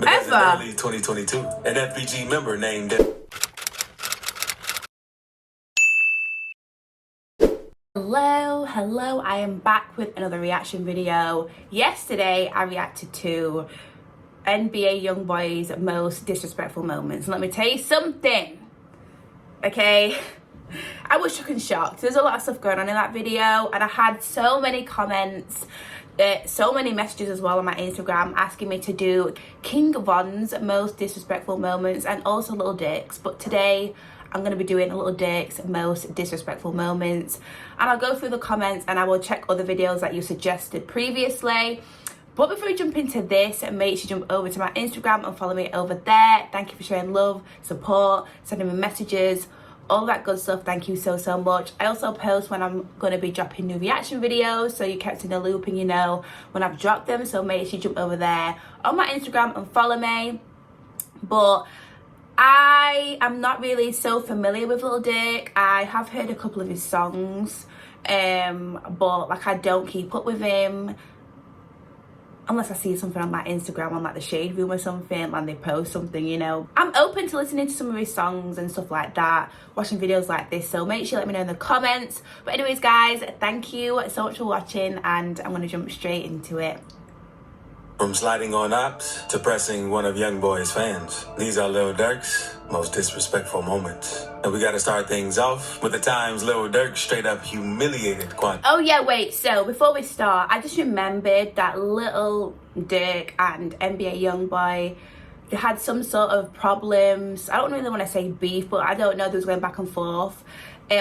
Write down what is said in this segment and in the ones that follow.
Because in early 2022, an FBG member named... Hello, I am back with another reaction video. Yesterday, I reacted to NBA YoungBoy's most disrespectful moments. And let me tell you something, okay? I was shook and shocked. There's a lot of stuff going on in that video, and I had so many comments, so many messages as well on my Instagram asking me to do King Von's most disrespectful moments and also Lil Durk's. But today, I'm going to be doing Lil Durk's most disrespectful moments, and I'll go through the comments and I will check other videos that you suggested previously. But before we jump into this, make sure you jump over to my Instagram and follow me over there. Thank you for showing love, support, sending me messages, all that good stuff. Thank you so much. I also post when I'm going to be dropping new reaction videos, so you kept in the loop and you know when I've dropped them. So make sure you jump over there on my Instagram and follow me. But I am not really so familiar with Lil Durk. I have heard a couple of his songs, but like I don't keep up with him unless I see something on my Instagram on like the Shade Room or something, and they post something, you know. I'm open to listening to some of his songs and stuff like that, watching videos like this, so make sure you let me know in the comments. But anyways guys, thank you so much for watching, and I'm gonna jump straight into it. From sliding on ops to pressing one of YoungBoy's fans, these are Lil Durk's most disrespectful moments. And we gotta start things off with the times Lil Durk straight up humiliated Quando. Oh yeah, wait, so before we start, I just remembered that Lil Durk and NBA YoungBoy, they had some sort of problems. I don't really want to say beef, but I don't know, they was going back and forth,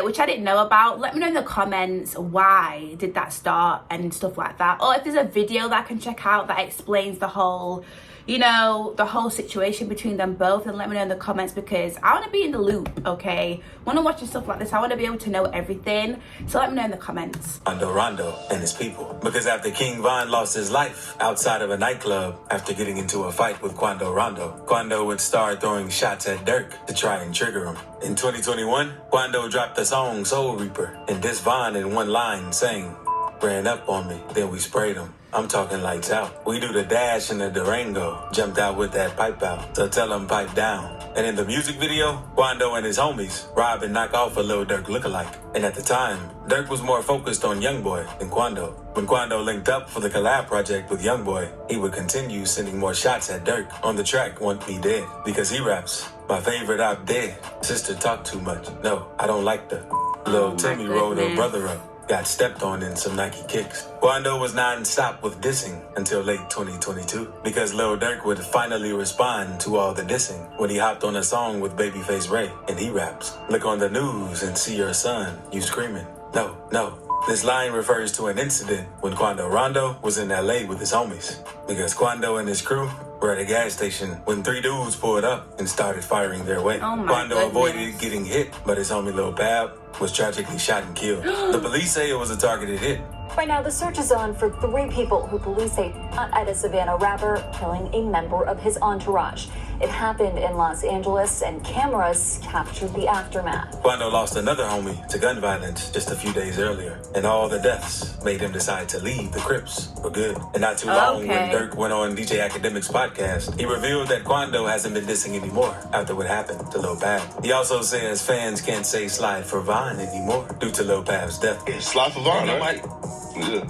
which I didn't know about. Let me know in the comments why did that start and stuff like that, or if there's a video that I can check out that explains the whole, you know, the whole situation between them both, and let me know in the comments, because I want to be in the loop, okay? When I'm watching stuff like this, I want to be able to know everything, so let me know in the comments. Quando Rondo and his people. Because after King Von lost his life outside of a nightclub after getting into a fight with Quando Rondo, Quando would start throwing shots at Durk to try and trigger him. In 2021, Quando dropped the song Soul Reaper and dissed Von in one line, saying, "Ran up on me, then we sprayed him. I'm talking lights out. We do the dash in the Durango. Jumped out with that pipe out. So tell him pipe down." And in the music video, Quando and his homies rob and knock off a Lil Durk lookalike. And at the time, Durk was more focused on YoungBoy than Quando. When Quando linked up for the collab project with YoungBoy, he would continue sending more shots at Durk on the track Want Me Dead, because he raps, "My favorite op dead. Sister talk too much. No, I don't like the." Lil Timmy rolled her brother up. Got stepped on in some Nike kicks. Quando was non-stop with dissing until late 2022, because Lil Durk would finally respond to all the dissing when he hopped on a song with Babyface Ray, and he raps, "Look on the news and see your son, you screaming. No, no." This line refers to an incident when Quando Rondo was in LA with his homies, because Quando and his crew were at a gas station when three dudes pulled up and started firing their way. Quando avoided getting hit, but his homie Lil Pab was tragically shot and killed. The police say it was a targeted hit. Right now, the search is on for 3 people who police say shot at a Savannah rapper, killing a member of his entourage. It happened in Los Angeles, and cameras captured the aftermath. Quando lost another homie to gun violence just a few days earlier, and all the deaths made him decide to leave the Crips for good. And not too long, when Durk went on DJ Academic's podcast, he revealed that Quando hasn't been dissing anymore after what happened to Lil Pab. He also says fans can't say slide for Von anymore due to Lil Pab's death. Slide for Von, right? Yeah.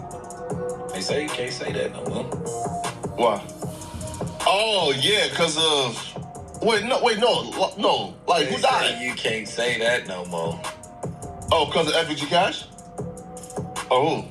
They say you can't say that no more. Why? Oh yeah, cause of no. Like They who died? say you can't say that no more. Oh, cause of FBG Cash? Oh.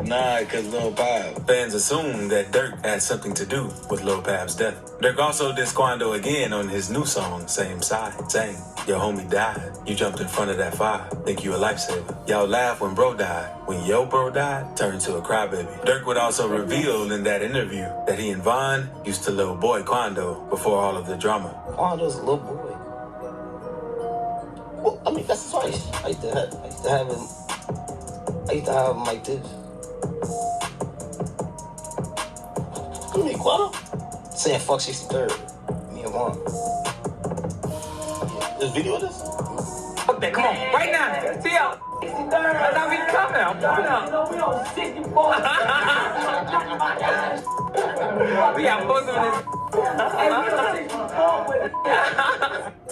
Nah, cause Lil Pab. Fans assume that Durk had something to do with Lil Pab's death. Durk also dissed Quando again on his new song, Same Side, saying, "Your homie died. You jumped in front of that fire. Think you a lifesaver. Y'all laugh when bro died. When yo bro died, turned to a crybaby." Durk would also reveal in that interview that he and Von used to little boy Quando before all of the drama. Quando's a little boy. Well, I mean, that's twice. I used to have him like this. You mean Quando? Saying fuck 63rd. Me and Vaughn. There's video of this? up there. Come on, right now. See ya. That's how we coming. I'm coming up. We on 64. We got both of this.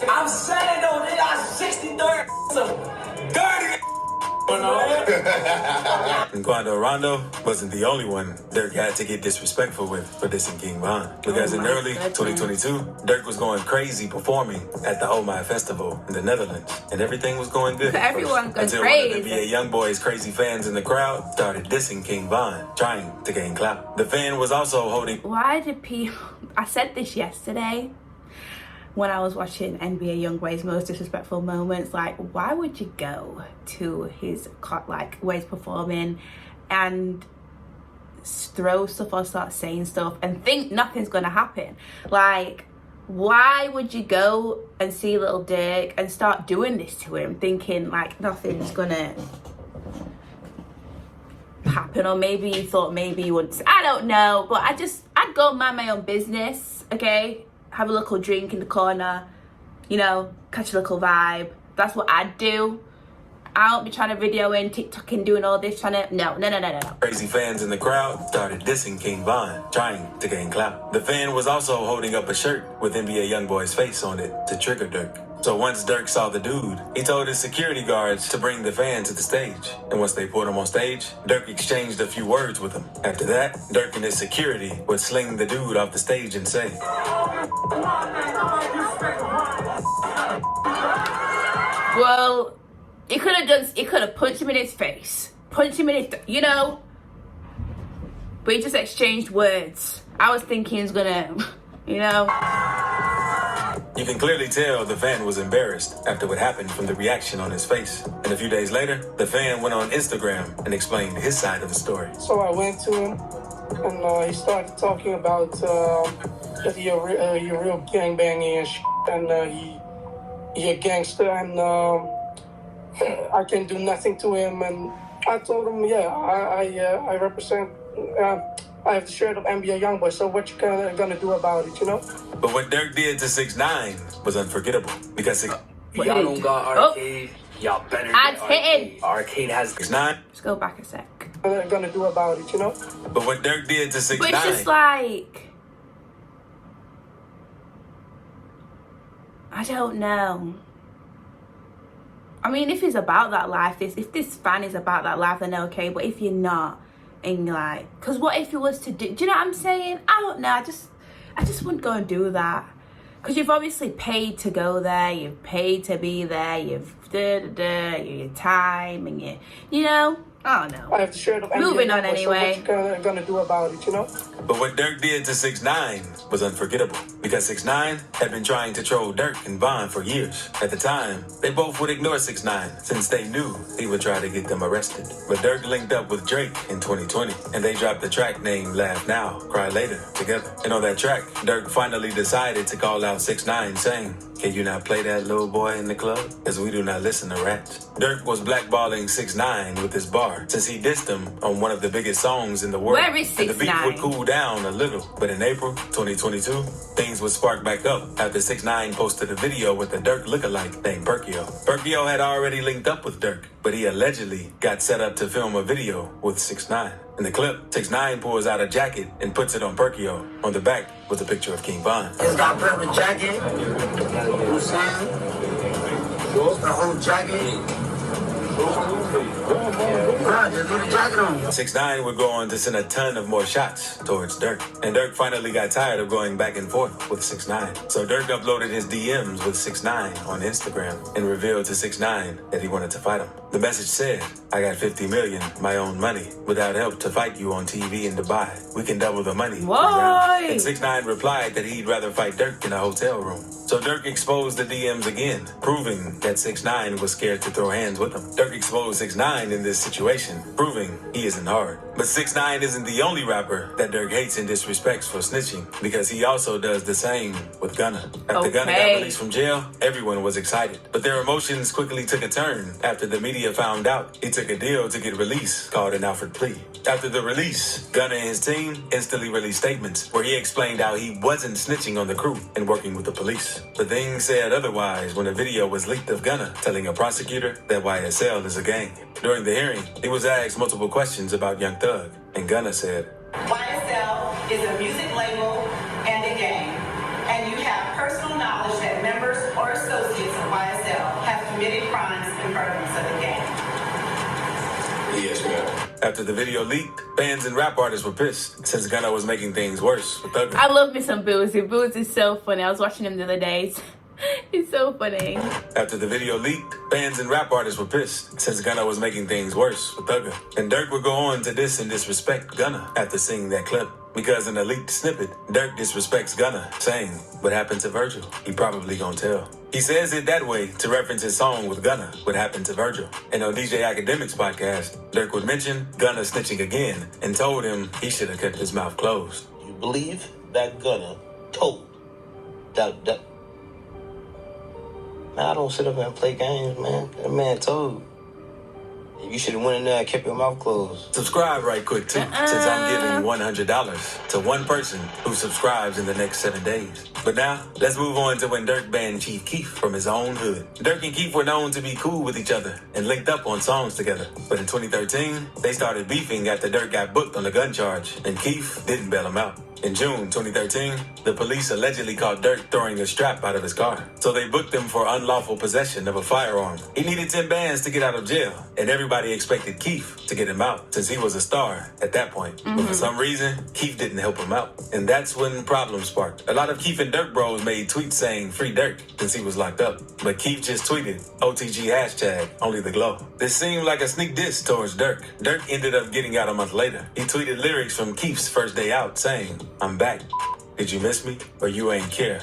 I'm saying though, they got 63rd. So dirty. And Quando Rondo wasn't the only one Durk had to get disrespectful with for dissing King Von. Because in early 2022, Durk was going crazy performing at the Oh My Festival in the Netherlands. And everything was going good. Everyone goes until crazy. one of the NBA YoungBoy's crazy fans in the crowd started dissing King Von, trying to gain clout. The fan was also holding... Why did people... I said this yesterday when I was watching NBA YoungBoy's most disrespectful moments. Like, why would you go to his, like, where he's performing and throw stuff or start saying stuff and think nothing's gonna happen? Like, why would you go and see Lil Durk and start doing this to him thinking like nothing's gonna happen? Or maybe you thought maybe you wouldn't, I don't know, but I'd go mind my own business, okay? Have a little drink in the corner, you know, catch a little vibe. That's what I'd do. I won't be trying to video in, TikToking, doing all this, trying to... No. Crazy fans in the crowd started dissing King Von, trying to gain clout. The fan was also holding up a shirt with NBA YoungBoy's face on it to trigger Durk. So once Durk saw the dude, he told his security guards to bring the fan to the stage. And once they put him on stage, Durk exchanged a few words with him. After that, Durk and his security would sling the dude off the stage and say... Well... He could have punched him in his face. Punched him in his, you know. But he just exchanged words. I was thinking he was gonna, you know. You can clearly tell the fan was embarrassed after what happened from the reaction on his face. And a few days later, the fan went on Instagram and explained his side of the story. So I went to him and he started talking about that you're real gangbanging and shit, and he a gangster, and I can do nothing to him. And I told him, yeah, I represent, I have the shirt of NBA YoungBoy, so what you gonna do about it, you know? But what Durk did to 6ix9ine was unforgettable, because y'all don't got arcade, y'all better Ads get hitting. Arcade has 6ix9ine. Let's go back a sec. What gonna do about it, you know? But what Durk did to 6ix9ine... But it's just like... I don't know. I mean, if it's about that life, if this fan is about that life, then okay. But if you're not, and you're like, because what if it was to do you know what I'm saying? I don't know. I just wouldn't go and do that. Because you've obviously paid to go there. You've paid to be there. You've your time and you know. I don't know. I have the shirt of NBA Moving on YoungBoy, anyway. So what you gonna do about it, you know? But what Durk did to 6ix9ine was unforgettable, because 6ix9ine had been trying to troll Durk and Von for years. At the time, they both would ignore 6ix9ine since they knew he would try to get them arrested. But Durk linked up with Drake in 2020, and they dropped a track named Laugh Now, Cry Later together. And on that track, Durk finally decided to call out 6ix9ine, saying, "Can you not play that little boy in the club? Because we do not listen to rats." Durk was blackballing 6ix9ine with this bar, since he dissed him on one of the biggest songs in the world. Where is 6ix9ine? And the beef would cool down a little. But in April 2022, things would spark back up after 6ix9ine posted a video with a Durk lookalike named Perkio. Perkio had already linked up with Durk, but he allegedly got set up to film a video with 6ix9ine. In the clip, 6ix9ine pulls out a jacket and puts it on Perkio. On the back was a picture of King Von. It's got put in the jacket. You know what I'm saying? The whole jacket. Right, just leave the jacket on. 6ix9ine would go on to send a ton of more shots towards Durk. And Durk finally got tired of going back and forth with 6ix9ine. So Durk uploaded his DMs with 6ix9ine on Instagram and revealed to 6ix9ine that he wanted to fight him. The message said, "I got 50 million, my own money, without help to fight you on TV in Dubai. We can double the money." Why? And 6ix9ine replied that he'd rather fight Durk in a hotel room. So Durk exposed the DMs again, proving that 6ix9ine was scared to throw hands with him. Durk exposed 6ix9ine in this situation, proving he isn't hard. But 6ix9ine isn't the only rapper that Durk hates and disrespects for snitching, because he also does the same with Gunna. After Gunna got released from jail, everyone was excited. But their emotions quickly took a turn after the media found out he took a deal to get released called an Alfred plea. After the release, Gunna and his team instantly released statements where he explained how he wasn't snitching on the crew and working with the police. But things said otherwise when a video was leaked of Gunna telling a prosecutor that YSL is a gang. During the hearing, he was asked multiple questions about Young Thug, and Gunna said, YSL is a music label and a gang, and you have personal knowledge that members or associates of YSL have committed crimes in furtherance of the gang. Yes, ma'am. After the video leaked, fans and rap artists were pissed since Gunna was making things worse with Thugger. I love me some Boozy. Boozy is so funny. I was watching him the other day. He's so funny. After the video leaked, fans and rap artists were pissed since Gunna was making things worse with Thugger. And Durk would go on to diss and disrespect Gunna after seeing that clip. Because in a leaked snippet, Durk disrespects Gunna, saying, "What happened to Virgil? He probably gonna tell." He says it that way to reference his song with Gunna, "What Happened to Virgil." And on DJ Academic's podcast, Durk would mention Gunna snitching again and told him he should have kept his mouth closed. You believe that Gunna told that man, I don't sit up and play games, man. That man told. You should have went in there and kept your mouth closed. Subscribe right quick, too, since I'm giving $100 to one person who subscribes in the next 7 days. But now, let's move on to when Durk banned Chief Keef from his own hood. Durk and Keef were known to be cool with each other and linked up on songs together. But in 2013, they started beefing after Durk got booked on a gun charge, and Keef didn't bail him out. In June 2013, the police allegedly caught Durk throwing a strap out of his car. So they booked him for unlawful possession of a firearm. He needed 10 bands to get out of jail, and everybody expected Keef to get him out since he was a star at that point. But for some reason, Keef didn't help him out. And that's when problems sparked. A lot of Keef and Durk bros made tweets saying free Durk since he was locked up. But Keef just tweeted OTG hashtag only the glow. This seemed like a sneak diss towards Durk. Durk ended up getting out a month later. He tweeted lyrics from Keef's first day out saying, "I'm back. Did you miss me? Or you ain't care?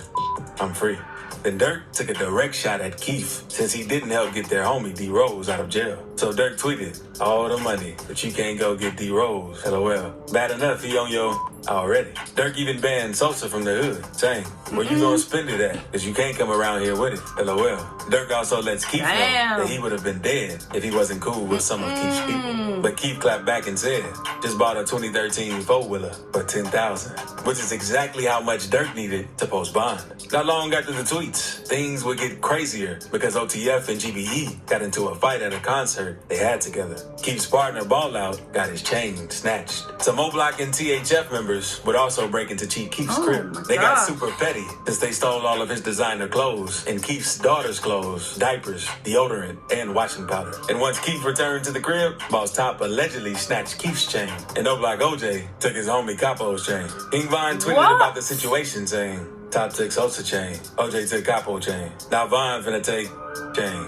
I'm free." Then Durk took a direct shot at Keef since he didn't help get their homie D Rose out of jail. So Durk tweeted, "All the money, but you can't go get D Rose. LOL. Bad enough he on your already." Durk even banned Sosa from the hood, saying, "Where you gonna spend it at? Cause you can't come around here with it. LOL." Durk also lets Keef know that he would have been dead if he wasn't cool with some of Keef's people. But Keef clapped back and said, "Just bought a 2013 four-wheeler for $10,000, which is exactly how much Durk needed to post bond. Not long after the tweets, things would get crazier because OTF and GBE got into a fight at a concert they had together. Keef's partner Ball Out got his chain snatched. Some O-Block and THF members would also break into Chief Keef's crib. They got super petty since they stole all of his designer clothes and Keef's daughter's clothes, diapers, deodorant, and washing powder. And once Keef returned to the crib, Boss Top allegedly snatched Keef's chain, and O-Block OJ took his homie Capo's chain. King Von tweeted about the situation saying, "Top took Sosa chain, OJ took Capo chain. Now Von finna take chain.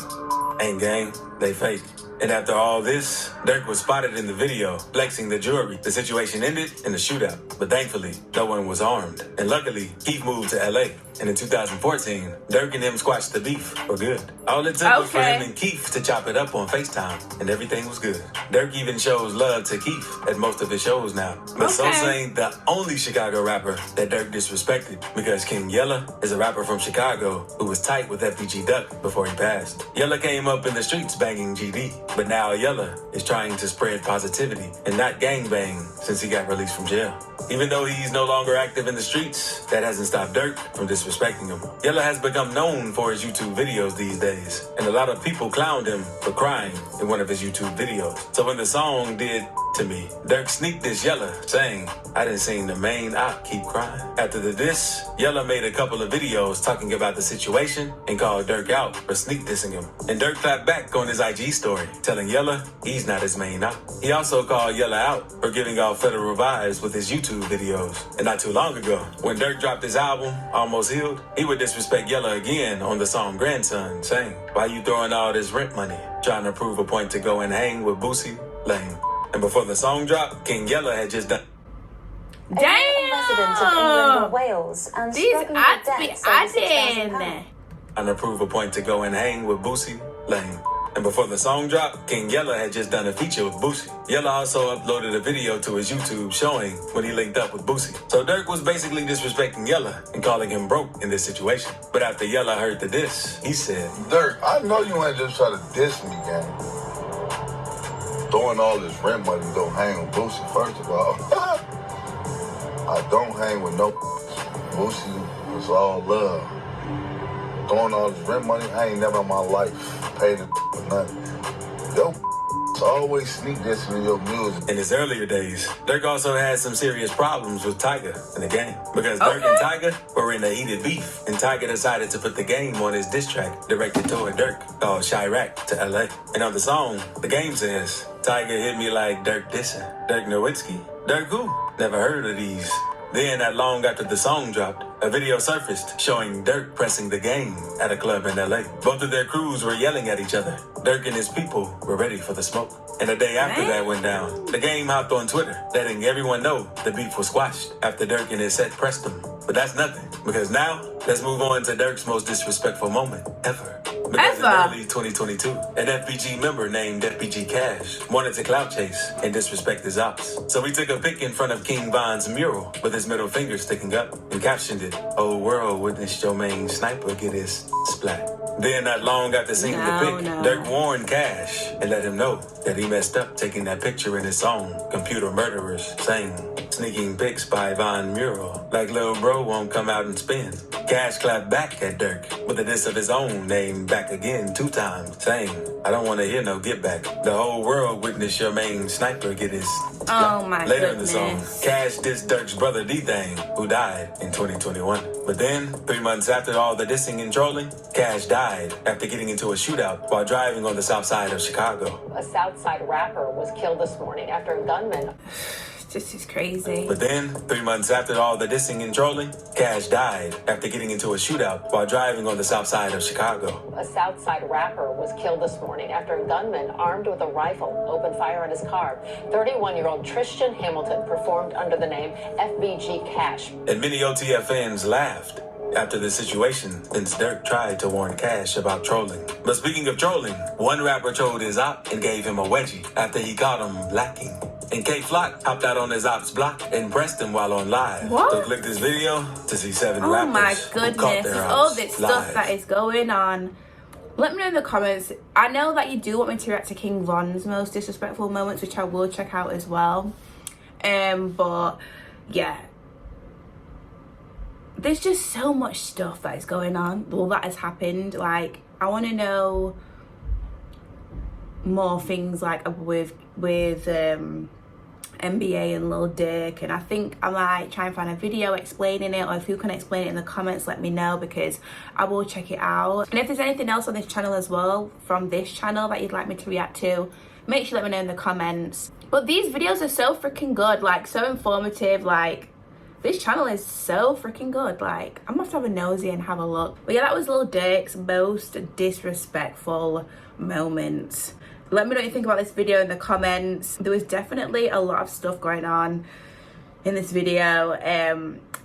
Ain't gang, they fake." And after all this, Durk was spotted in the video, flexing the jewelry. The situation ended in a shootout, but thankfully, no one was armed. And luckily, Keef moved to LA. And in 2014, Durk and him squashed the beef for good. All it took was for him and Keef to chop it up on FaceTime, and everything was good. Durk even shows love to Keef at most of his shows now. But Sosa ain't the only Chicago rapper that Durk disrespected, because King Yella is a rapper from Chicago who was tight with FBG Duck before he passed. Yella came up in the streets banging GD, but now Yella is trying to spread positivity and not gangbang since he got released from jail. Even though he's no longer active in the streets, that hasn't stopped Durk from disrespecting him. Yella has become known for his YouTube videos these days, and a lot of people clowned him for crying in one of his YouTube videos. So when the song did to me, Durk sneaked this Yella, saying, "I done seen the main op keep crying." After the diss, Yella made a couple of videos talking about the situation and called Durk out for sneak dissing him. And Durk clapped back on his IG story, telling Yella he's not his main op. He also called Yella out for giving off federal vibes with his YouTube videos. And not too long ago, when Durk dropped his album, Almost Healed, he would disrespect Yella again on the song Grandson, saying, "Why you throwing all this rent money? Trying to prove a point to go and hang with Boosie? Lame." And before the song dropped, King Yella had just done... Damn! Resident of England or Wales and these ads be adding. Trying to prove a point to go and hang with Boosie? Lame. And before the song dropped, King Yella had just done a feature with Boosie. Yella also uploaded a video to his YouTube showing when he linked up with Boosie. So Durk was basically disrespecting Yella and calling him broke in this situation. But after Yella heard the diss, he said, Durk, I know you ain't just trying to diss me, gang. Throwing all this rent money don't hang with Boosie, first of all. I don't hang with no Boosie was all love. Throwing all this rent money, I ain't never in my life paid it for nothing. Yo, always sneak this in your music. In his earlier days, Durk also had some serious problems with Tyga in the game. Because Durk and Tyga were in a heated beef, and Tyga decided to put the game on his diss track directed toward Durk called Chirac to LA. And on the song, the game says, Tyga hit me like Durk dissing. Dirk Nowitzki. Durk who? Never heard of these. Then, not long after the song dropped, a video surfaced showing Durk pressing the game at a club in LA. Both of their crews were yelling at each other. Durk and his people were ready for the smoke. And the day after that went down, the game hopped on Twitter, letting everyone know the beef was squashed after Durk and his set pressed him. But that's nothing, because now, let's move on to Durk's most disrespectful moment ever. Because in early 2022, an FBG member named FBG Cash wanted to clout chase and disrespect his ops. So he took a pic in front of King Von's mural with his middle finger sticking up and captioned it, "Whole world witnessed your main sniper get his splat." Then, not long after seeing the pic, Durk warned Cash and let him know that he messed up taking that picture in his song, Computer Murderers, saying, "Sneaking pics by Von mural, like Lil Bro won't come out and spin." Cash clapped back at Durk with a diss of his own, named Back Again 2 times, saying, "I don't want to hear no get back. The whole world witnessed your main sniper get his..." Later in the song, Cash dissed Durk's brother D-Thang, who died in 2021. But then, 3 months after all the dissing and trolling, Cash died after getting into a shootout while driving on the south side of Chicago. A Southside rapper was killed this morning after a gunman... This is crazy. But then, 3 months after all the dissing and trolling, Cash died after getting into a shootout while driving on the south side of Chicago. A Southside rapper was killed this morning after a gunman armed with a rifle opened fire on his car. 31-year-old Tristan Hamilton performed under the name FBG Cash. And many OTF fans laughed after the situation, since Durk tried to warn Cash about trolling. But speaking of trolling, one rapper trolled his op and gave him a wedgie after he caught him lacking. And K-Flock hopped out on his op's block and pressed him while on live. What? So click this video to see 7 rappers. Oh my who caught goodness, their all ops this stuff live. that is going on. Let me know in the comments. I know that you do want me to react to King Von's most disrespectful moments, which I will check out as well. But yeah, there's just so much stuff that is going on. Well, that has happened. Like, I want to know more things, like with NBA and Lil Durk, and I think I might try and find a video explaining it, or if you can explain it in the comments, let me know, because I will check it out. And if there's anything else on this channel as well, from this channel, that you'd like me to react to, make sure you let me know in the comments. But these videos are so freaking good, like so informative. Like, this channel is so freaking good. Like, I'm gonna have to have a nosy and have a look. But yeah, that was Lil Durk's most disrespectful moment. Let me know what you think about this video in the comments. There was definitely a lot of stuff going on in this video.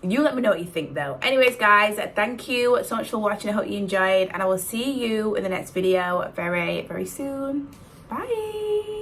You let me know what you think though. Anyways guys, thank you so much for watching. I hope you enjoyed, and I will see you in the next video very, very soon. Bye.